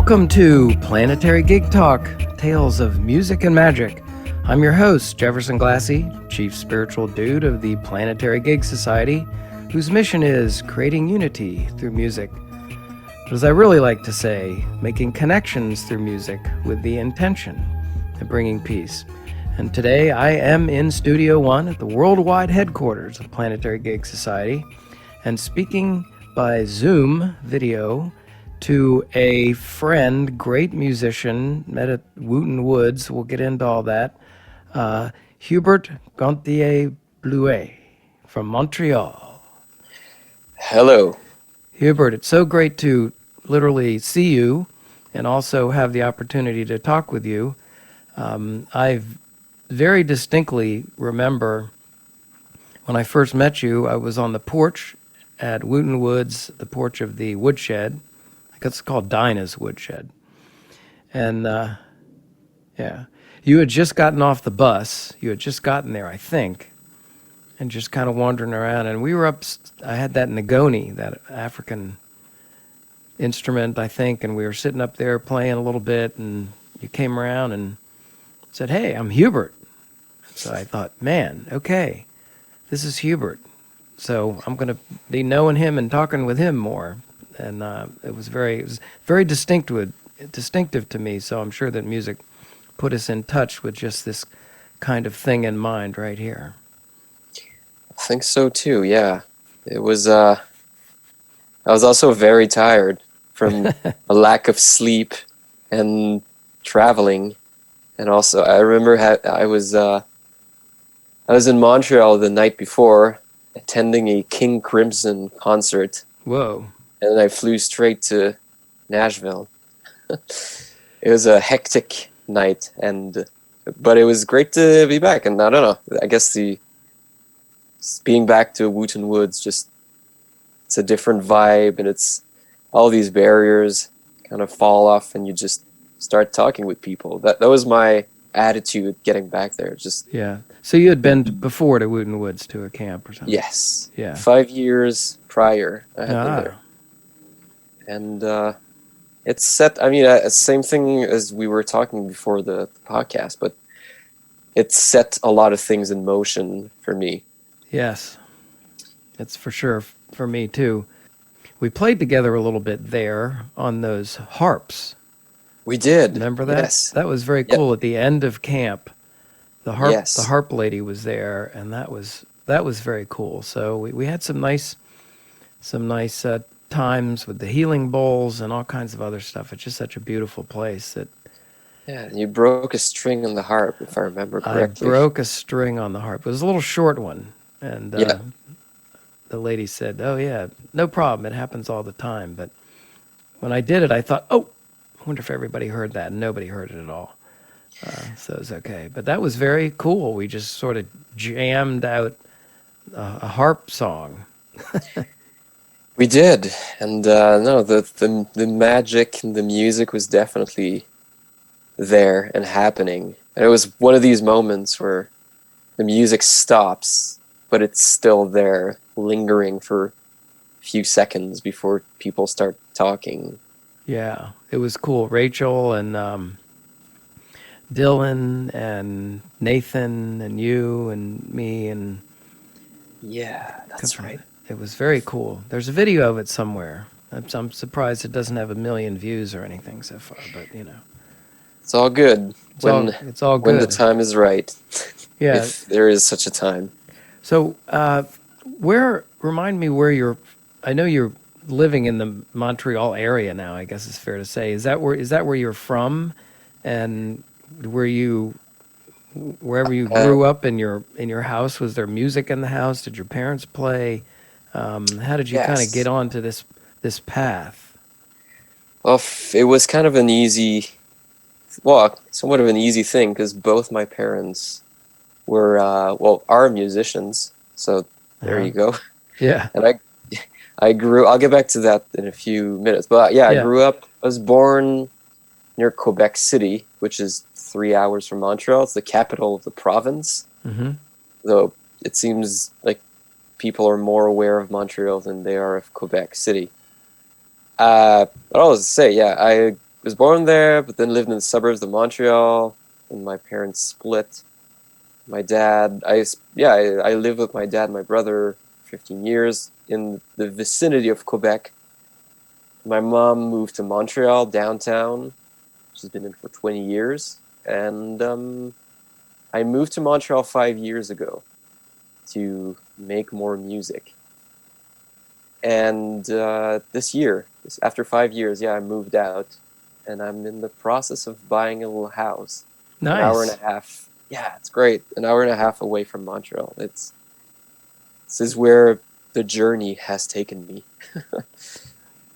Welcome to Planetary Gig Talk, Tales of Music and Magic. I'm your host, Jefferson Glassy, Chief Spiritual Dude of the Planetary Gig Society, whose mission is creating unity through music. But as I really like to say, making connections through music with the intention of bringing peace. And today I am in Studio One at the worldwide headquarters of Planetary Gig Society and speaking by Zoom video to a friend, great musician, met at Wooten Woods. We'll get into all that. Hubert Gonthier-Blouin from Montreal. Hello. Hubert, it's so great to literally see you and also have the opportunity to talk with you. I very distinctly remember when I first met you, I was on the porch at Wooten Woods, the porch of the woodshed. I guess it's called Dinah's Woodshed. And, you had just gotten off the bus. You had just gotten there, I think, and just kind of wandering around. And we were up, I had that Ngoni, that African instrument, I think, and we were sitting up there playing a little bit, and you came around and said, "Hey, I'm Hubert." So I thought, man, okay, this is Hubert. So I'm going to be knowing him and talking with him more. And it was very distinctive to me. So I'm sure that music put us in touch with just this kind of thing in mind right here. I think so too. Yeah, it was. I was also very tired from a lack of sleep and traveling, and also I remember I was in Montreal the night before attending a King Crimson concert. Whoa. And then I flew straight to Nashville. It was a hectic night, but it was great to be back. And I don't know, I guess being back to Wooten Woods, it's a different vibe, and it's all these barriers kind of fall off, and you just start talking with people. That was my attitude getting back there. Yeah. So you had been before to Wooten Woods to a camp or something? Yes. Yeah. 5 years prior, I had been there. And it's set, same thing as we were talking before the podcast, but it set a lot of things in motion for me. Yes, it's for sure for me too. We played together a little bit there on those harps. We did. Remember that? Yes. That was very cool. At the end of camp, the harp lady was there, and that was very cool. So we had some nice times with the healing bowls and all kinds of other stuff. It's just such a beautiful place. Yeah, you broke a string on the harp, if I remember correctly. I broke a string on the harp. It was a little short one, and the lady said, "Oh yeah, no problem. It happens all the time." But when I did it, I thought, "Oh, I wonder if everybody heard that." And nobody heard it at all, so it was okay. But that was very cool. We just sort of jammed out a harp song. We did, and the magic and the music was definitely there and happening. And it was one of these moments where the music stops, but it's still there, lingering for a few seconds before people start talking. Yeah, it was cool. Rachel and Dylan and Nathan and you and me and... Yeah, that's right. It was very cool. There's a video of it somewhere. I'm surprised it doesn't have 1 million views or anything so far, but you know. It's all good. It's all good. When the time is right. Yeah. If there is such a time. So, remind me where I know you're living in the Montreal area now, I guess it's fair to say. Is that where you're from? And wherever you grew up in your house, was there music in the house? Did your parents play? How did you kind of get onto this path? Well, it was kind of somewhat of an easy thing, because both my parents were are musicians. So there you go. Yeah. And I'll get back to that in a few minutes. But I grew up. I was born near Quebec City, which is 3 hours from Montreal. It's the capital of the province. Mm-hmm. Though it seems like people are more aware of Montreal than they are of Quebec City. But I was to say, I was born there, but then lived in the suburbs of Montreal, and my parents split. My dad, I lived with my dad and my brother 15 years in the vicinity of Quebec. My mom moved to Montreal, downtown. She's been in for 20 years. And I moved to Montreal 5 years ago to make more music. And this year, after 5 years, I moved out. And I'm in the process of buying a little house. Nice. An hour and a half. Yeah, it's great. An hour and a half away from Montreal. This is where the journey has taken me.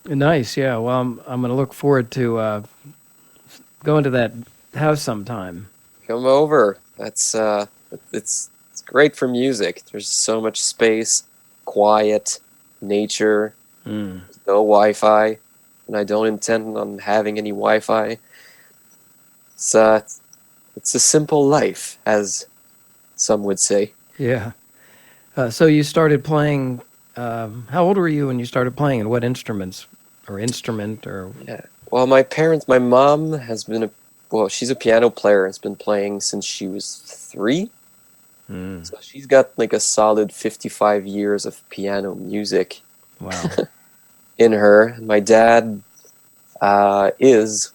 Nice. Yeah. Well, I'm going to look forward to going to that house sometime. Come over. That's it's great for music. There's so much space, quiet, nature, no Wi-Fi, and I don't intend on having any Wi-Fi. It's a simple life, as some would say. Yeah. So you started playing. How old were you when you started playing, and what instrument? Yeah. Well, my mom has been she's a piano player. Has been playing since she was 3. So she's got like a solid 55 years of piano music. Wow. In her. My dad was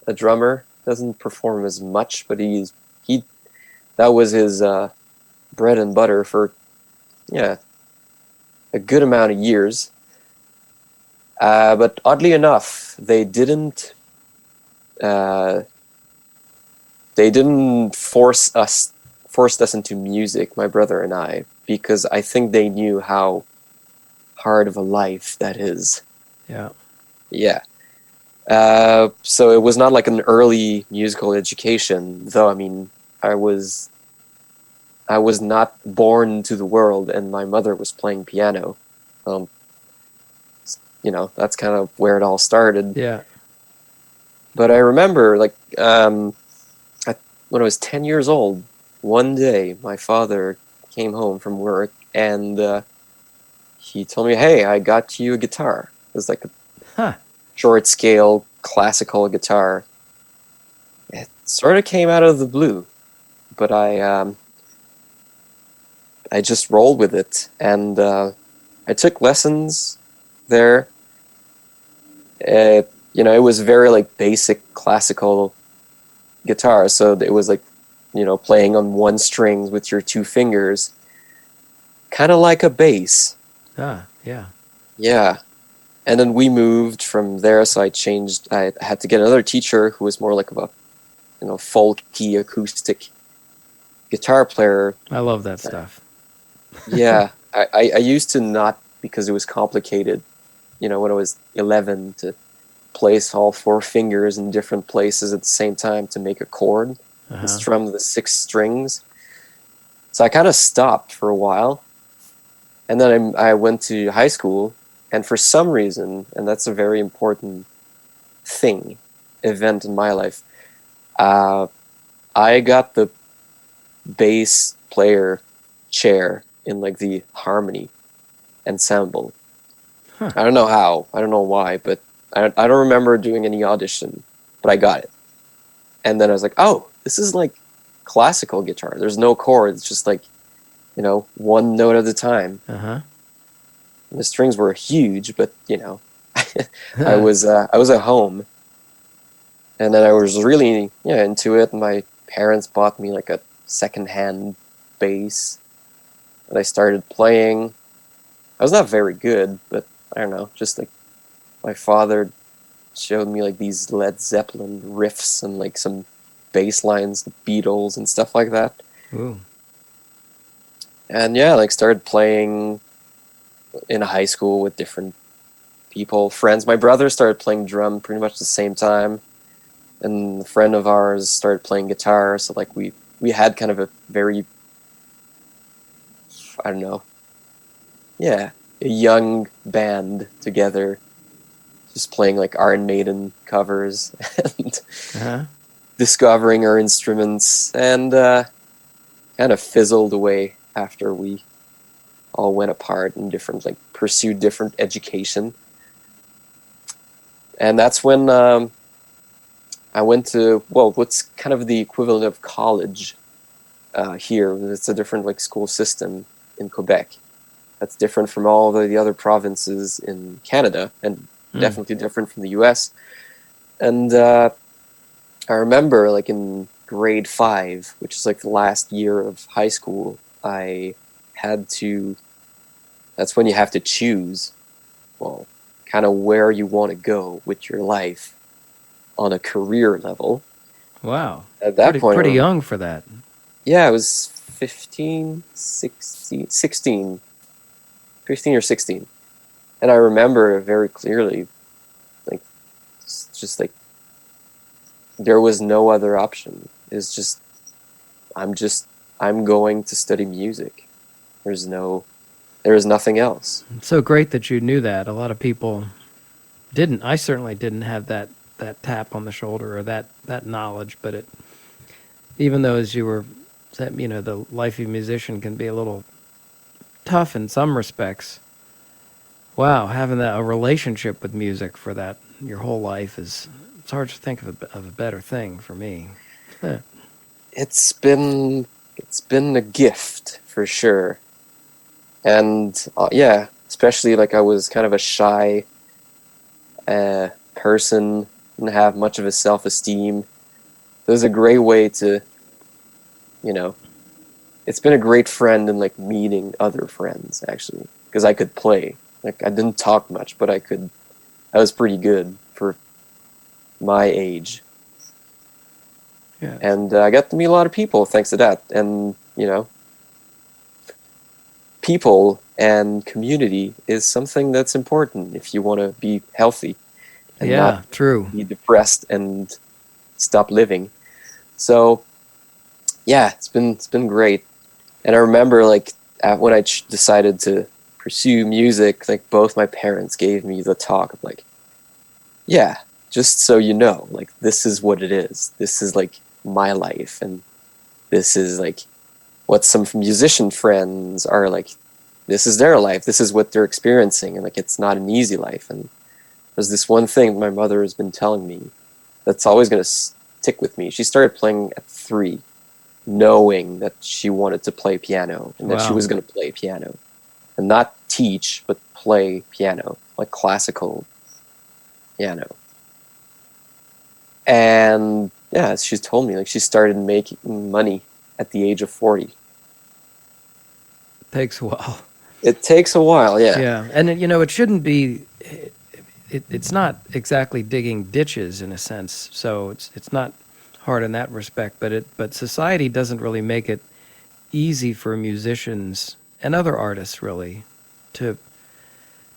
a drummer. Doesn't perform as much, but that was his bread and butter for a good amount of years. But oddly enough, they didn't force us into music, my brother and I, because I think they knew how hard of a life that is. Yeah. Yeah. So it was not like an early musical education, though. I mean, I was not born into the world, and my mother was playing piano. That's kind of where it all started. Yeah. But I remember, when I was 10 years old, one day my father came home from work, and he told me, "Hey, I got you a guitar." It was like a short scale classical guitar. It sort of came out of the blue, but I just rolled with it, and I took lessons there. It was very like basic classical guitar, so it was like playing on one string with your 2 fingers, kind of like a bass. Yeah. Yeah. And then we moved from there, so I had to get another teacher who was more like a folky acoustic guitar player. I love that stuff. Yeah. I used to not, because it was complicated, when I was 11, to place all 4 fingers in different places at the same time to make a chord and strum the 6 strings. So I kind of stopped for a while. And then I went to high school, and for some reason, and that's a very important event in my life, I got the bass player chair in like the harmony ensemble. I don't know how, I don't know why, but I don't remember doing any audition, but I got it. And then I was like, oh, this is like classical guitar. There's no chords, just like, one note at a time. And the strings were huge, but I was at home, and then I was really into it. And my parents bought me like a secondhand bass, and I started playing. I was not very good, but I don't know, just like my father showed me like these Led Zeppelin riffs and like some bass lines, the Beatles and stuff like that. Ooh. And started playing in high school with different people, friends. My brother started playing drum pretty much the same time, and a friend of ours started playing guitar. So like we had kind of a very, I don't know, a young band together, just playing like Iron Maiden covers and discovering our instruments, and kind of fizzled away after we all went apart and pursued different education. And that's when I went to, well, what's kind of the equivalent of college here. It's a different like school system in Quebec. That's different from all the other provinces in Canada, and definitely different from the US. And I remember like in grade 5, which is like the last year of high school, I had to, that's when you have to choose, well, kind of where you want to go with your life on a career level. Wow. At that point, Pretty young for that. yeah, I was 15, 16, 16, 15 or 16. And I remember very clearly, like, just like, there was no other option. It's just, I'm going to study music. There is nothing else. It's so great that you knew that. A lot of people didn't. I certainly didn't have that tap on the shoulder or that knowledge, but even though as you were, the life of a musician can be a little tough in some respects. Wow, having a relationship with music for that your whole life it's hard to think of a better thing for me. It's been a gift for sure. And yeah, especially like I was kind of a shy person, didn't have much of a self-esteem. It was a great way to, it's been a great friend in like meeting other friends actually, because I could play. Like I didn't talk much, but I was pretty good for my age. Yeah. And I got to meet a lot of people thanks to that. And, people and community is something that's important if you want to be healthy and not true. be depressed and stop living. So, yeah, it's been great. And I remember like when I decided to pursue music, like both my parents gave me the talk of like, yeah, just so you know, like this is what it is. This is like my life, and this is like what some musician friends are like. This is their life. This is what they're experiencing, and like it's not an easy life. And there's this one thing my mother has been telling me that's always going to stick with me. She started playing at 3, knowing that she wanted to play piano and that she was going to play piano, and not teach but play piano, like classical piano. And yeah, she's told me like she started making money at the age of 40. It takes a while. It takes a while, yeah. Yeah, and it shouldn't be. It's not exactly digging ditches in a sense, so it's not hard in that respect. But society doesn't really make it easy for musicians and other artists really to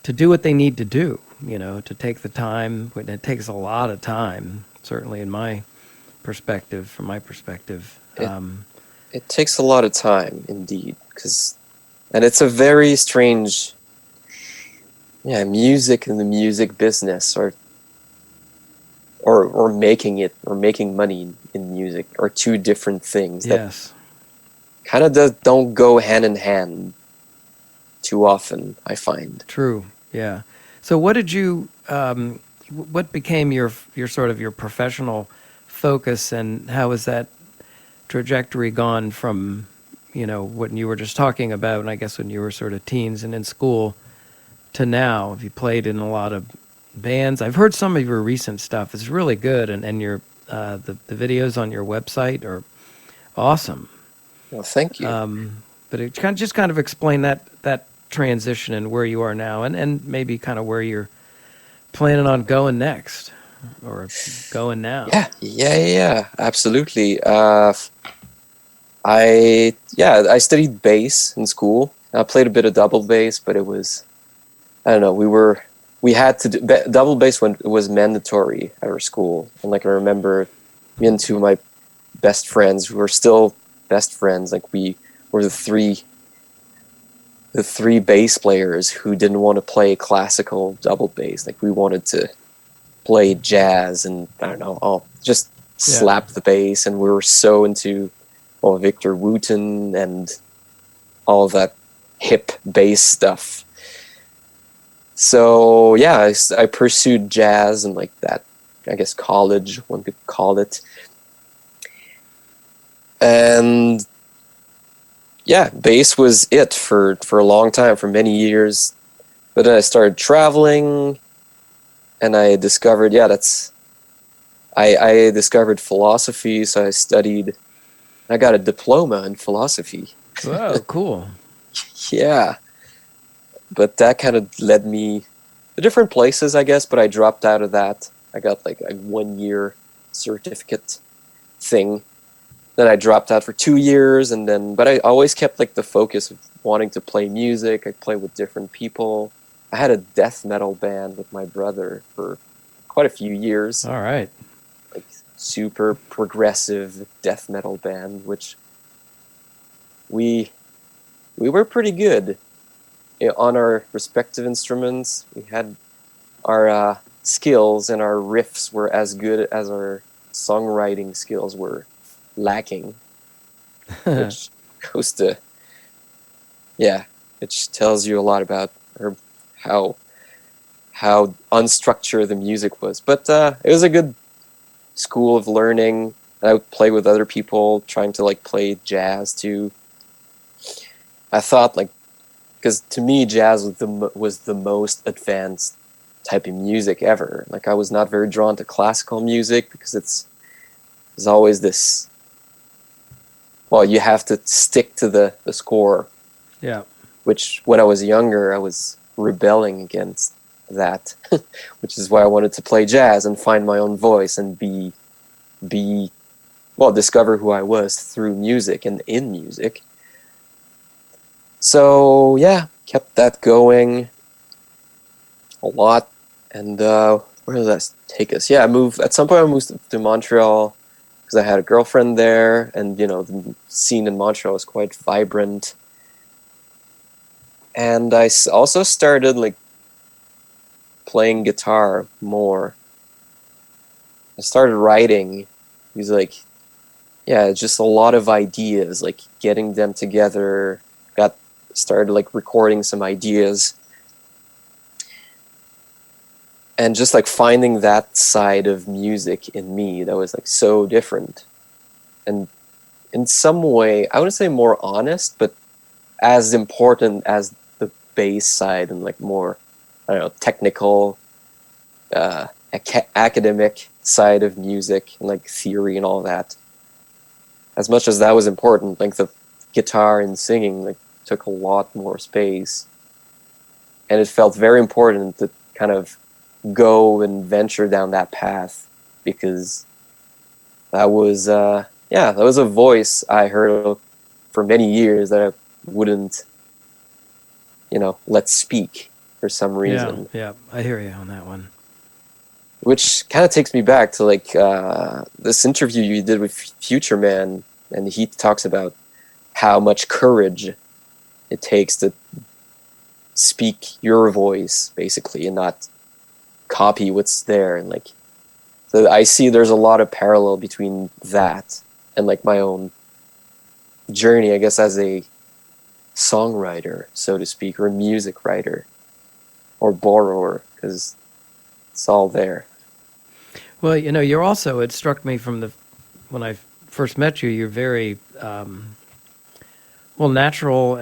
do what they need to do. To take the time. It takes a lot of time, certainly in my perspective. From my perspective, it takes a lot of time, indeed, and it's a very strange. Yeah, music and the music business, or making money in music, are two different things that kind of don't go hand in hand too often, I find. True. Yeah. So what did you? What became your sort of your professional focus, and how has that trajectory gone from what you were just talking about, and I guess when you were sort of teens and in school, to now? Have you played in a lot of bands? I've heard some of your recent stuff is really good, and your the videos on your website are awesome. Well, thank you. But it just kind of explain that transition and where you are now, and maybe kind of where you're planning on going next or going now. Yeah, absolutely. I studied bass in school. I played a bit of double bass, but it was, I don't know, we had to do double bass when it was mandatory at our school. And like I remember me and two of my best friends who were still best friends, like we were the three bass players who didn't want to play classical double bass. Like we wanted to play jazz and I don't know, just slap the bass, and we were so into Victor Wooten and all of that hip bass stuff. So yeah, I pursued jazz and like that I guess, college, one could call it. And yeah, bass was it for a long time, for many years. But then I started traveling, and I discovered, I discovered philosophy, so I got a diploma in philosophy. Whoa, cool. Yeah, but that kind of led me to different places, I guess, but I dropped out of that. I got like a 1 year certificate thing. Then I dropped out for 2 years, and then, but I always kept like the focus of wanting to play music. I play with different people. I had a death metal band with my brother for quite a few years, All right. like super progressive death metal band, which we we were pretty good on our respective instruments. We had our skills, and our riffs were as good as our songwriting skills were lacking, which goes to, yeah, which tells you a lot about or how unstructured the music was. But it was a good school of learning. I would play with other people, trying to like play jazz too. I thought like, because to me jazz was the most advanced type of music ever. Like I was not very drawn to classical music because there's always this. Well, you have to stick to the score. Yeah. Which when I was younger, I was rebelling against that, which is why I wanted to play jazz and find my own voice and discover who I was through music and in music. So yeah, kept that going a lot. And where did that take us? Yeah, at some point I moved to Montreal because I had a girlfriend there, and the scene in Montreal was quite vibrant. And I also started like playing guitar more. I started writing. These just a lot of ideas, like getting them together. Started like recording some ideas, and just like finding that side of music in me that was like so different, and in some way, I wouldn't say more honest, but as important as the bass side and like more, I don't know, technical, academic side of music and like theory and all that. As much as that was important, like the guitar and singing like took a lot more space, and it felt very important to kind of go and venture down that path, because that was that was a voice I heard for many years that I wouldn't let speak for some reason. Yeah, I hear you on that one. Which kind of takes me back to like this interview you did with Future Man, and he talks about how much courage it takes to speak your voice, basically, and not copy what's there. And like, so I see there's a lot of parallel between that and like my own journey, I guess, as a songwriter, so to speak, or a music writer or borrower, because it's all there. Well, you're also, it struck me when I first met you, you're very, natural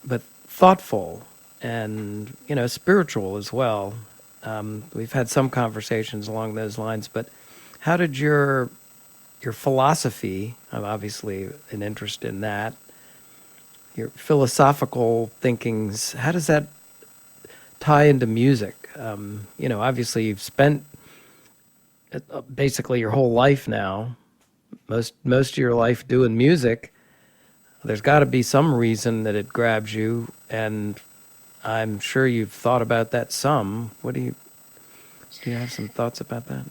but thoughtful and, spiritual as well. We've had some conversations along those lines, but how did your philosophy, I'm obviously an interest in that, your philosophical thinkings, how does that tie into music? Obviously you've spent basically your whole life now, most of your life doing music. There's got to be some reason that it grabs you, and I'm sure you've thought about that some. Do you have some thoughts about that?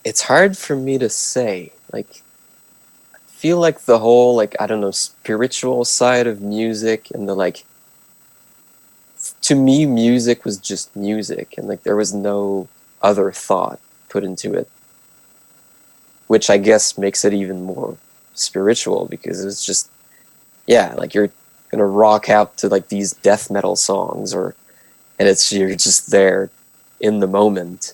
It's hard for me to say. Like, I feel like the whole, like, I don't know, spiritual side of music, and the like, to me, music was just music, and like there was no other thought put into it, which I guess makes it even more spiritual, because it's just, like you're gonna rock out to like these death metal songs, or and you're just there in the moment.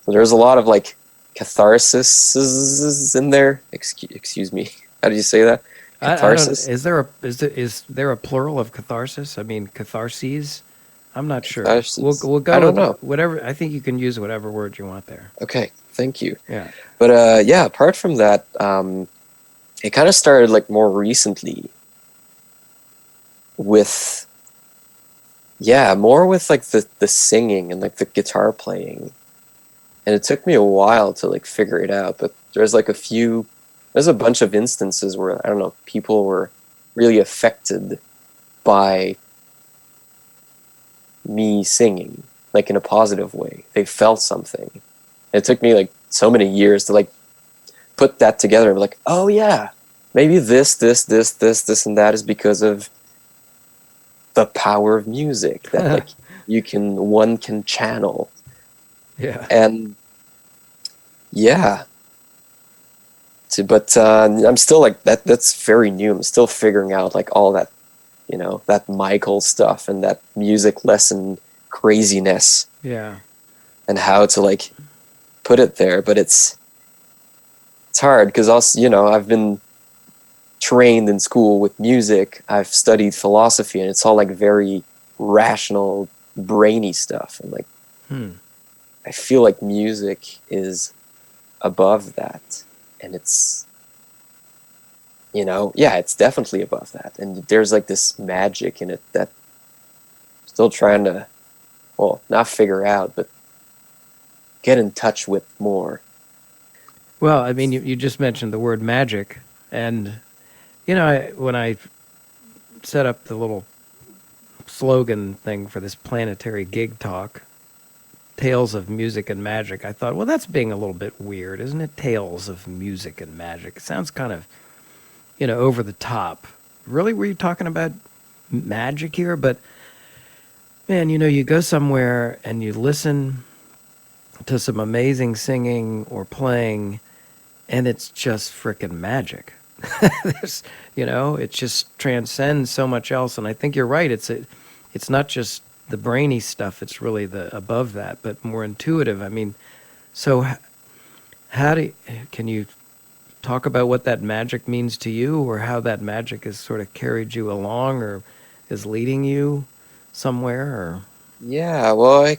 So there's a lot of like catharsis in there. Excuse me. How do you say that? I don't. Catharsis. Is there a plural of catharsis? I mean, catharses. I'm not sure. Catharsis. We'll I go don't with know. whatever. I think you can use whatever word you want there. Okay, thank you. Yeah. But yeah, apart from that, it kind of started like more recently with more with like the singing and like the guitar playing, and it took me a while to like figure it out. But there's a bunch of instances where I don't know, people were really affected by me singing, like in a positive way. They felt something. It took me like so many years to like put that together and be like, oh yeah, maybe this, and that is because of the power of music that like one can channel. Yeah. And yeah, but I'm still like that's very new. I'm still figuring out like all that, that Michael stuff and that music lesson craziness Yeah. and how to like put it there. But it's hard because also, I've been trained in school with music. I've studied philosophy, and it's all like very rational, brainy stuff. And like, I feel like music is above that, and it's, it's definitely above that. And there's like this magic in it that I'm still trying to, well, not figure out, but get in touch with more. Well, I mean, you just mentioned the word magic, and when I set up the little slogan thing for this planetary gig talk, Tales of Music and Magic, I thought, well, that's being a little bit weird, isn't it? Tales of Music and Magic. It sounds kind of, over the top. Really, were you talking about magic here? But man, you go somewhere and you listen to some amazing singing or playing, and it's just frickin' magic. There's, it just transcends so much else. And I think you're right. It's not just the brainy stuff. It's really the above that, but more intuitive. I mean, so can you talk about what that magic means to you, or how that magic has sort of carried you along, or is leading you somewhere? Or Yeah, well, I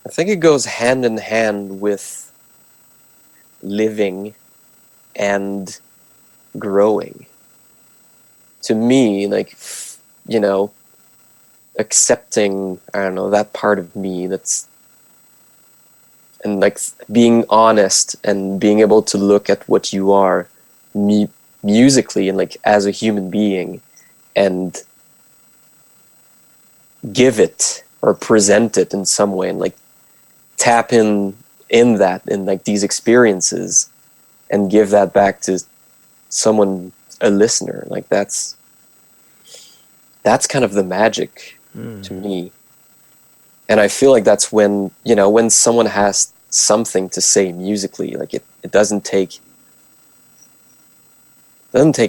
think it goes hand in hand with living and growing. To me, like, accepting, I don't know, that part of me and like being honest and being able to look at what you are musically and like as a human being and give it or present it in some way and like tap in that in like these experiences and give that back to someone, a listener. Like that's kind of the magic to me. And I feel like that's when, when someone has something to say musically, like it doesn't take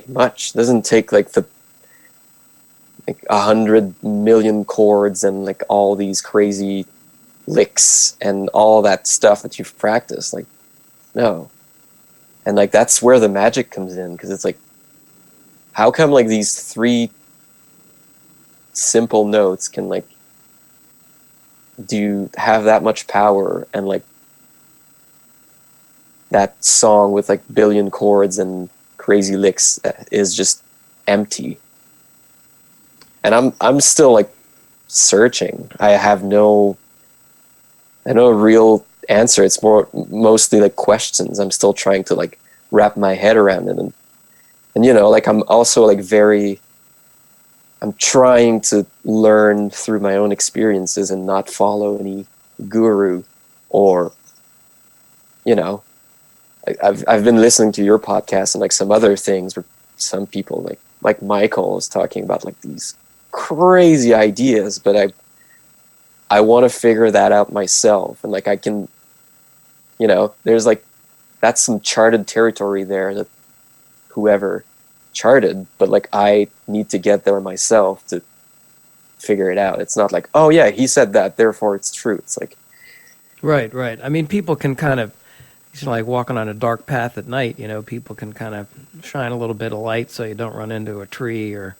much. It doesn't take like 100 million chords and like all these crazy licks and all that stuff that you've practiced. Like, no. And like that's where the magic comes in, because it's like, how come like these three simple notes can like have that much power, and like that song with like billion chords and crazy licks is just empty. And I'm still like searching. I have no real answer. It's mostly like questions. I'm still trying to like wrap my head around it, and like I'm also like I'm trying to learn through my own experiences and not follow any guru or, I've been listening to your podcast and like some other things where some people like Michael is talking about like these crazy ideas, but I want to figure that out myself. And like I can, there's like, that's some charted territory there that whoever charted, but like I need to get there myself to figure it out. It's not like, oh yeah, he said that, therefore it's true. It's like, Right, right. I mean, people can kind of, it's like walking on a dark path at night, you know, people can kind of shine a little bit of light so you don't run into a tree, or,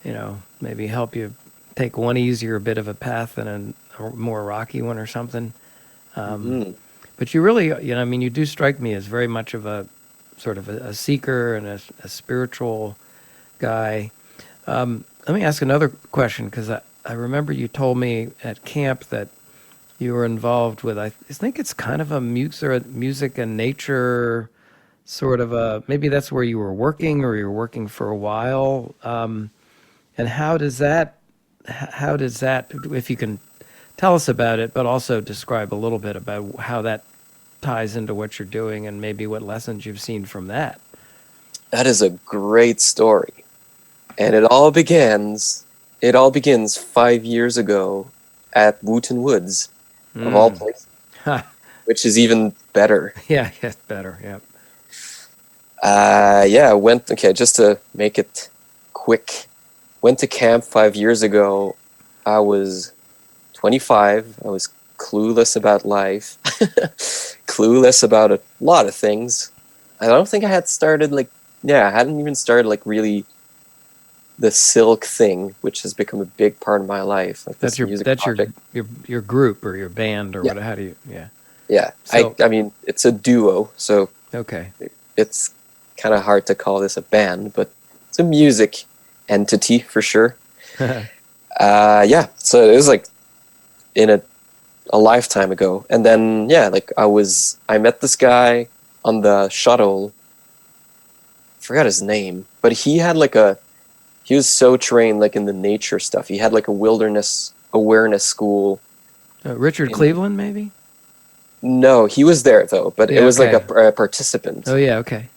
you know, maybe help you take one easier bit of a path than a more rocky one or something. mhm. But you really, you know, I mean, you do strike me as very much of a sort of a seeker and a spiritual guy. Let me ask another question, because I remember you told me at camp that you were involved with, I think it's kind of a music and nature sort of a, maybe that's where you were working, or you were working for a while. And how does that, if you can tell us about it, but also describe a little bit about how that ties into what you're doing and maybe what lessons you've seen from that. That is a great story. And it all begins 5 years ago at Wooten Woods, of all places, Ha. which is even better. Yeah, yes, better. Yeah. Yeah, just to make it quick, went to camp 5 years ago. I was 25. I was clueless about life, clueless about a lot of things. I don't think I had started I hadn't even started really the silk thing, which has become a big part of my life, like That's this your music that's project. your group or your band or Yeah, what? How do you? Yeah. yeah. So I mean, it's a duo, so okay. it's kind of hard to call this a band, but it's a music entity for sure. Yeah. So it was like in a lifetime ago, and then yeah, I met this guy on the shuttle. Forgot his name, but he was so trained in the nature stuff. He had a wilderness awareness school. Richard In Cleveland, maybe. No, he was there though, but it Yeah. was Okay. a participant. Oh yeah. Okay.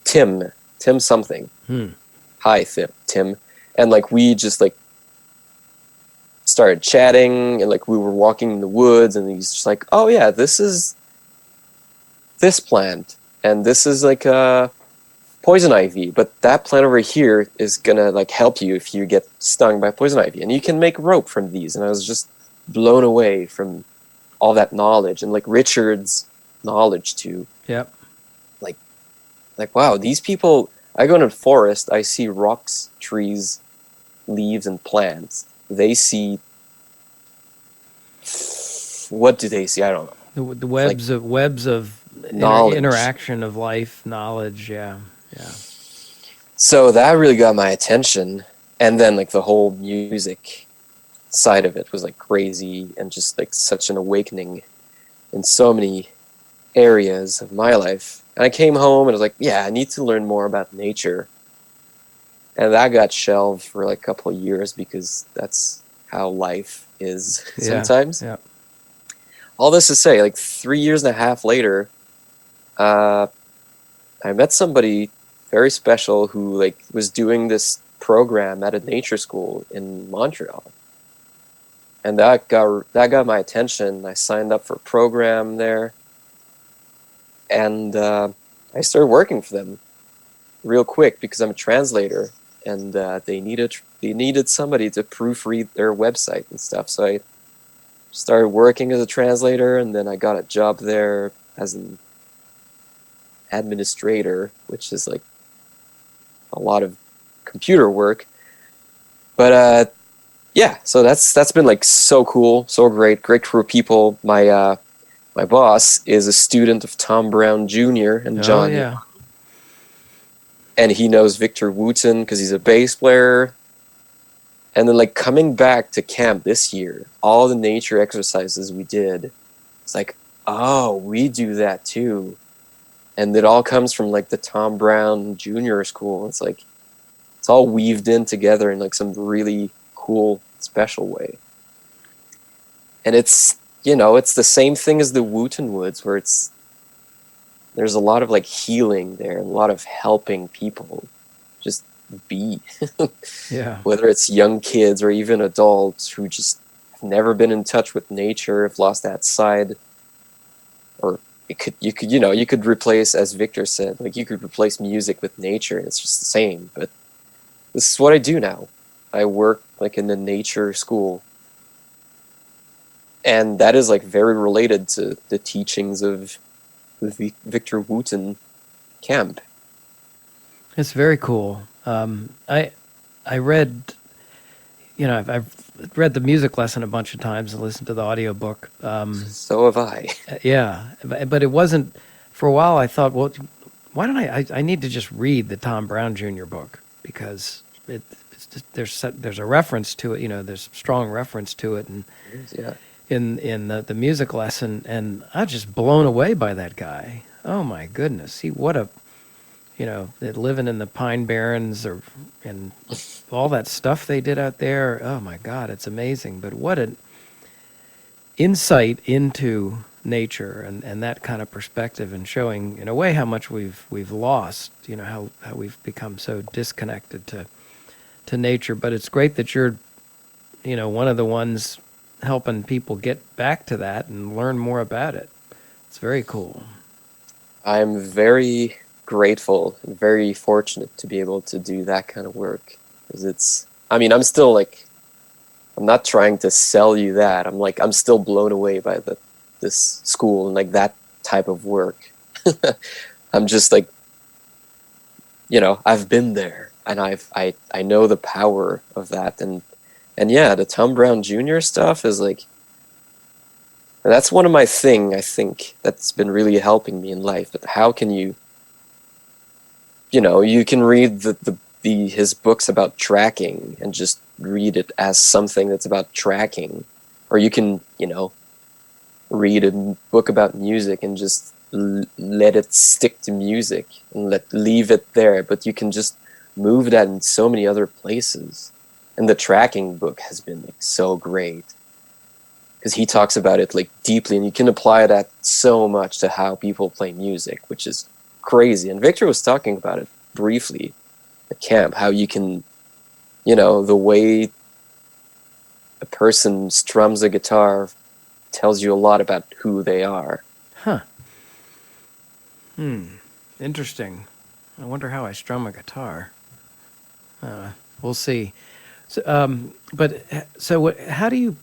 Tim something. Hmm. Hi, Tim, and we just started chatting, and we were walking in the woods, and he's just like, oh yeah, this is this plant, and this is a poison ivy, but that plant over here is gonna help you if you get stung by poison ivy, and you can make rope from these. And I was just blown away from all that knowledge, and Richard's knowledge too. Yep. like wow, these people, I go into the forest, I see rocks, trees, leaves, and plants. They see, what do they see? I don't know. The Like webs of knowledge. interaction of life, knowledge. Yeah. Yeah. So that really got my attention, and then the whole music side of it was crazy, and just such an awakening in so many areas of my life. And I came home and I was like, yeah, I need to learn more about nature. And that got shelved for a couple of years because that's how life is Yeah. sometimes. Yeah. All this to say, 3 years and a half later, uh, I met somebody very special who was doing this program at a nature school in Montreal. And that got my attention. I signed up for a program there, and I started working for them real quick because I'm a translator, and they needed somebody to proofread their website and stuff. So I started working as a translator, and then I got a job there as an administrator, which is a lot of computer work. But yeah, so that's been so cool, so great crew of people. My boss is a student of Tom Brown Jr. and Oh John, yeah. and he knows Victor Wooten because he's a bass player. And then coming back to camp this year, all the nature exercises we did, it's oh, we do that too. And it all comes from the Tom Brown Jr. school. It's it's all weaved in together in some really cool, special way. And it's the same thing as the Wooten Woods, where there's a lot of healing there, and a lot of helping people just be. Yeah. Whether it's young kids or even adults who just have never been in touch with nature, have lost that side. Or you could replace, as Victor said, you could replace music with nature, and it's just the same. But this is what I do now. I work like in a nature school, and that is like very related to the teachings of the Victor Wooten camp. It's very cool. I read, I've read the music lesson a bunch of times and listened to the audiobook. So have I. Yeah, but it wasn't. For a while, I thought, well, why don't I need to just read the Tom Brown Jr. book because it's just, there's a reference to it. There's strong reference to it, and Yeah. in the music lesson, and I was just blown away by that guy. Oh my goodness, what a living in the Pine Barrens and all that stuff they did out there. Oh my God, it's amazing. But what an insight into nature and that kind of perspective, and showing in a way how much we've lost. How we've become so disconnected to nature. But it's great that you're one of the ones helping people get back to that and learn more about it. It's very cool. I'm very grateful and very fortunate to be able to do that kind of work. Because I'm still like, I'm not trying to sell you that. I'm still blown away by this school and like that type of work. I'm just like, I've been there and I know the power of that. And yeah, the Tom Brown Jr. stuff is like, that's one of my I think that's been really helping me in life. But how can you can read his books about tracking and just read it as something that's about tracking, or you can read a book about music and just let it stick to music and leave it there. But you can just move that in so many other places. And the tracking book has been like so great because he talks about it like deeply, and you can apply that so much to how people play music, which is crazy. And Victor was talking about it briefly at camp, how you can, the way a person strums a guitar tells you a lot about who they are. Huh. Interesting. I wonder how I strum a guitar. We'll see. How do you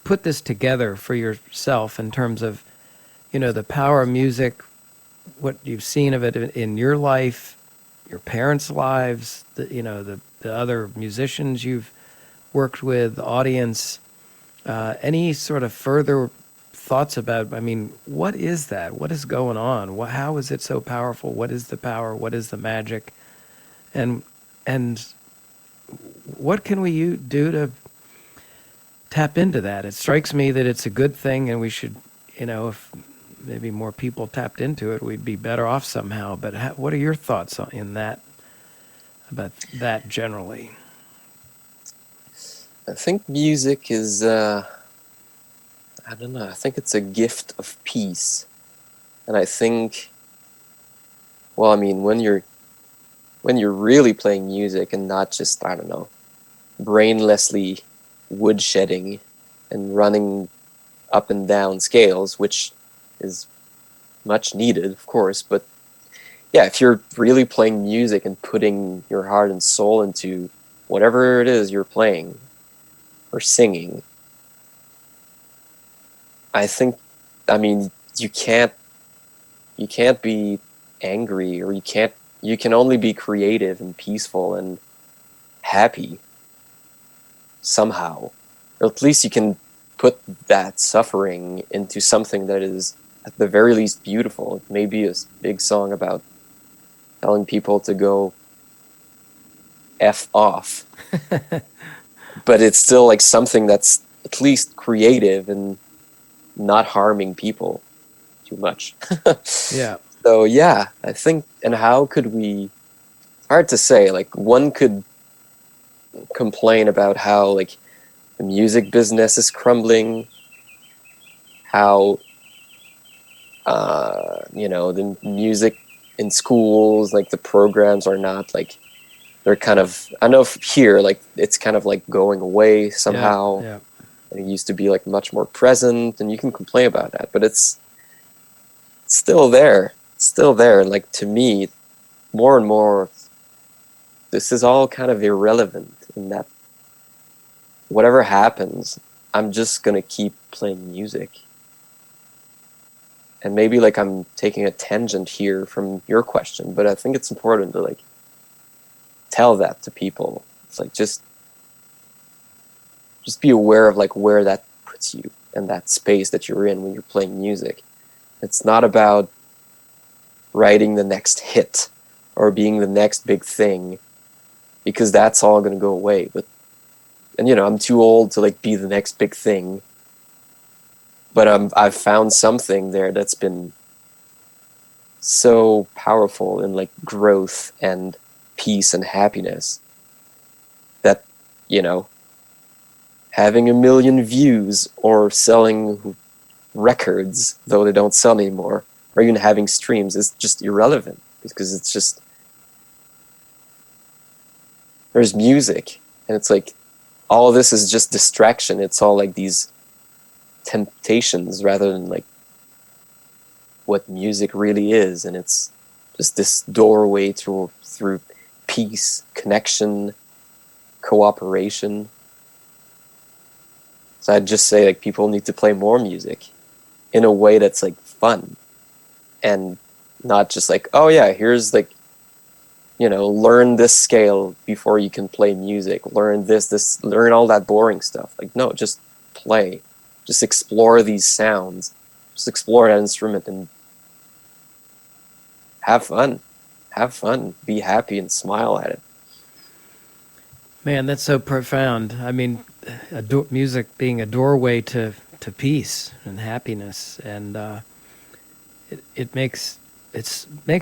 put this together for yourself in terms of, the power of music, what you've seen of it in your life, your parents' lives, the other musicians you've worked with, the audience, any sort of further thoughts about, what is that? What is going on? How is it so powerful? What is the power? What is the magic? And what can we do to tap into that? It strikes me that it's a good thing, and we should, if maybe more people tapped into it, we'd be better off somehow. But what are your thoughts about that generally? I think music is, I don't know, I think it's a gift of peace. And I think, well, when you're really playing music and not just, I don't know, brainlessly woodshedding and running up and down scales, which is much needed, of course, but yeah, if you're really playing music and putting your heart and soul into whatever it is you're playing or singing, I think, you can't be angry, or you can only be creative and peaceful and happy somehow. Or at least you can put that suffering into something that is at the very least beautiful. It may be a big song about telling people to go F off, but it's still like something that's at least creative and not harming people too much. Yeah. So yeah, I think, and how could we, hard to say, like one could complain about how like the music business is crumbling, how the music in schools, like the programs are not like, they're kind of, I know here, like it's kind of like going away somehow. Yeah. And it used to be like much more present, and you can complain about that, but it's still there. It's still there. And like to me, more and more, this is all kind of irrelevant. and that whatever happens, I'm just gonna keep playing music. And maybe like I'm taking a tangent here from your question, but I think it's important to like tell that to people. It's like just be aware of like where that puts you and that space that you're in when you're playing music. It's not about writing the next hit or being the next big thing, because that's all going to go away. But and I'm too old to like be the next big thing. But I've found something there that's been so powerful in like growth and peace and happiness that having 1 million views or selling records, though they don't sell anymore, or even having streams is just irrelevant, because it's just there's music, and it's like all of this is just distraction. It's all like these temptations rather than like what music really is, and it's just this doorway through peace, connection, cooperation. So I'd just say like people need to play more music in a way that's like fun, and not just like, oh yeah, here's like learn this scale before you can play music, learn learn all that boring stuff. Like, no, just play, just explore these sounds, just explore that instrument and have fun, be happy and smile at it. Man, that's so profound. I mean, music being a doorway to peace and happiness, and it makes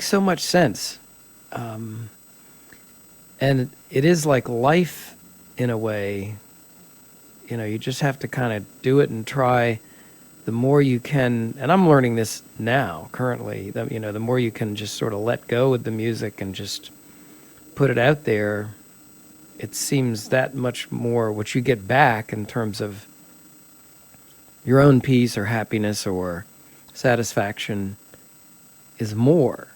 so much sense. And it is like life in a way. You just have to kind of do it and try. The more you can, and I'm learning this now, currently, the more you can just sort of let go with the music and just put it out there, it seems that much more what you get back in terms of your own peace or happiness or satisfaction is more.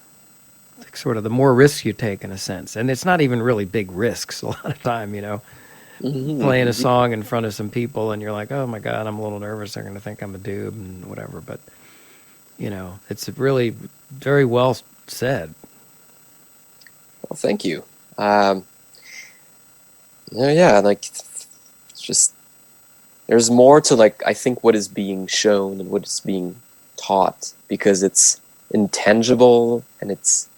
Like sort of the more risks you take, in a sense. And it's not even really big risks a lot of time, Mm-hmm. Playing a song in front of some people and you're like, oh my God, I'm a little nervous. They're going to think I'm a doob and whatever. But, it's really very well said. Well, thank you. Yeah, like it's just there's more to like I think what is being shown and what is being taught, because it's intangible and it's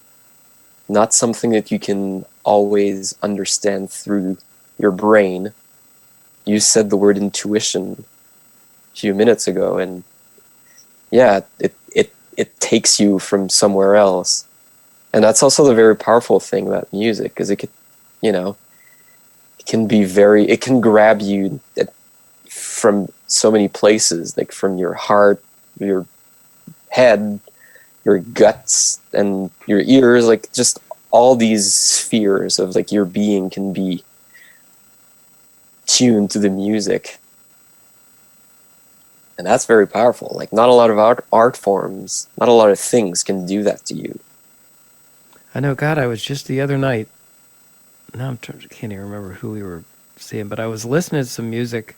not something that you can always understand through your brain. You said the word intuition a few minutes ago, and yeah, it takes you from somewhere else. And that's also the very powerful thing about music, because it could, it can grab you from so many places, like from your heart, your head, your guts, and your ears, like just all these spheres of like your being can be tuned to the music. And that's very powerful. Like not a lot of art forms, not a lot of things can do that to you. I know, God, I was just the other night, now I can't even remember who we were seeing, but I was listening to some music.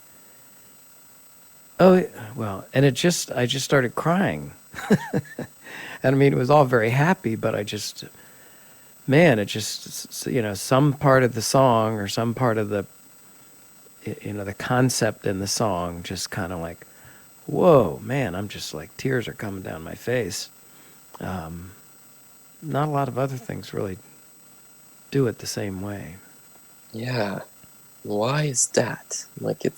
Oh, well, and I just started crying. And I mean, it was all very happy, but it just, some part of the song or some part of the, the concept in the song just kind of like, whoa, man, I'm just like, tears are coming down my face. Not a lot of other things really do it the same way. Yeah. Why is that? Like I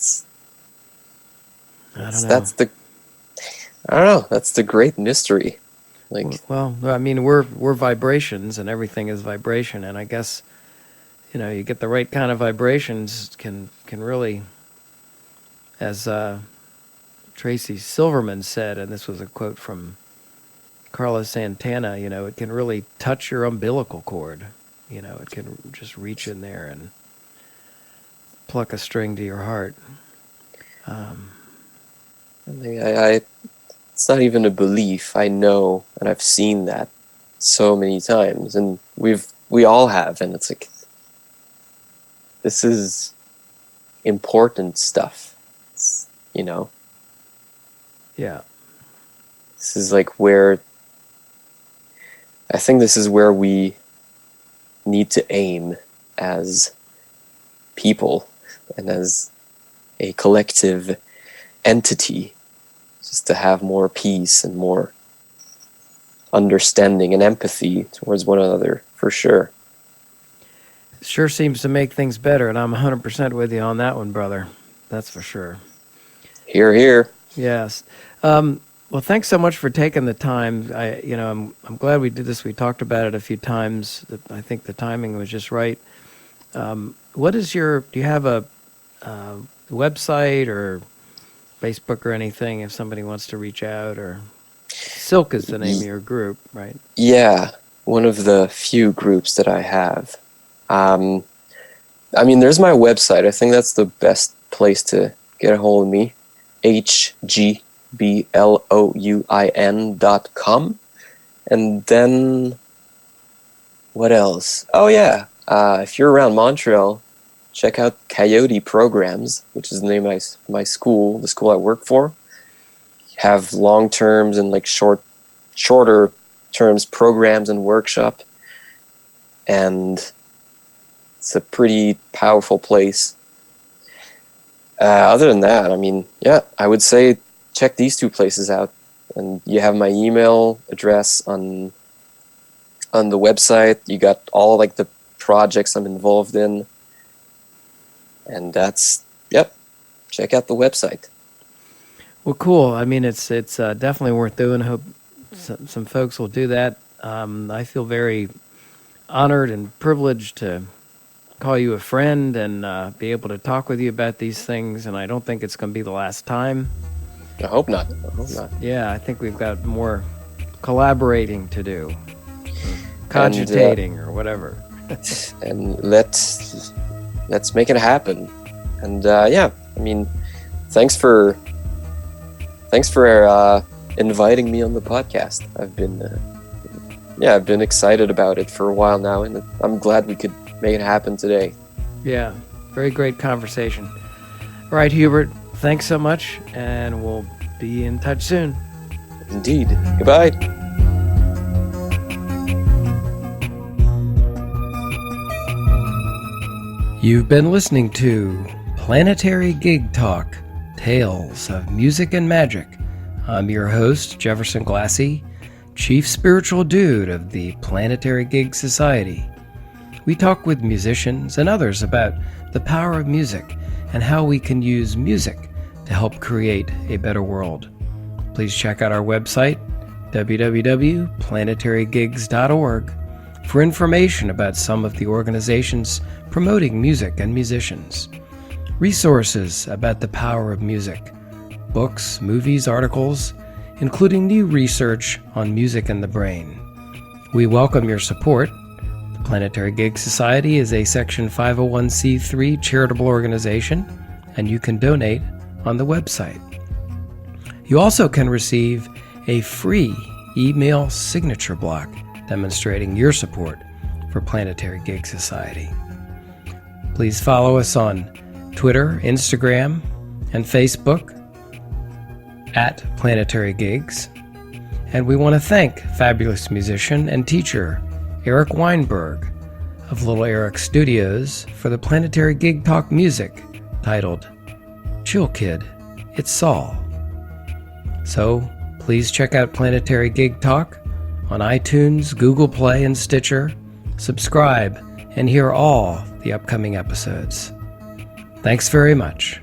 don't know. That's the great mystery. Like, well, I mean, we're vibrations, and everything is vibration, and I guess, you get the right kind of vibrations can really, as Tracy Silverman said, and this was a quote from Carlos Santana, it can really touch your umbilical cord. It can just reach in there and pluck a string to your heart. It's not even a belief. I know, and I've seen that so many times, and we all have, and it's like this is important stuff. You know, Yeah. this is like where I think this is where we need to aim as people and as a collective entity, just to have more peace and more understanding and empathy towards one another, for sure. Sure seems to make things better, and I'm 100% with you on that one, brother. That's for sure. Here, here. Yes. Well, thanks so much for taking the time. I'm glad we did this. We talked about it a few times. I think the timing was just right. Do you have a website or Facebook or anything if somebody wants to reach out? Or Silk is the name of your group, right? Yeah, one of the few groups that I have. There's my website. I think that's the best place to get a hold of me. HGBLOUIN.com. And then, what else? Oh yeah, if you're around Montreal, check out Coyote Programs, which is the name of my school, the school I work for. Have long terms and like shorter terms programs and workshop. And it's a pretty powerful place. Other than that, I would say check these two places out. And you have my email address on the website. You got all like the projects I'm involved in. And check out the website. Well, cool. It's definitely worth doing. I hope some folks will do that. I feel very honored and privileged to call you a friend and be able to talk with you about these things, and I don't think it's going to be the last time. I hope not. Yeah, I think we've got more collaborating to do, cogitating or whatever. And let's make it happen. And thanks for inviting me on the podcast. I've been excited about it for a while now, and I'm glad we could make it happen today. Yeah, very great conversation. All right, Hubert, thanks so much, and we'll be in touch soon. Indeed. Goodbye. You've been listening to Planetary Gig Talk, Tales of Music and Magic. I'm your host, Jefferson Glassy, Chief Spiritual Dude of the Planetary Gig Society. We talk with musicians and others about the power of music and how we can use music to help create a better world. Please check out our website, www.planetarygigs.org, for information about some of the organizations promoting music and musicians, resources about the power of music, books, movies, articles, including new research on music and the brain. We welcome your support. The Planetary Gig Society is a Section 501c3 charitable organization, and you can donate on the website. You also can receive a free email signature block demonstrating your support for Planetary Gig Society. Please follow us on Twitter, Instagram, and Facebook at Planetary Gigs. And we want to thank fabulous musician and teacher Eric Weinberg of Little Eric Studios for the Planetary Gig Talk music titled Chill Kid, It's Saul. So please check out Planetary Gig Talk on iTunes, Google Play, and Stitcher. Subscribe and hear all the upcoming episodes. Thanks very much.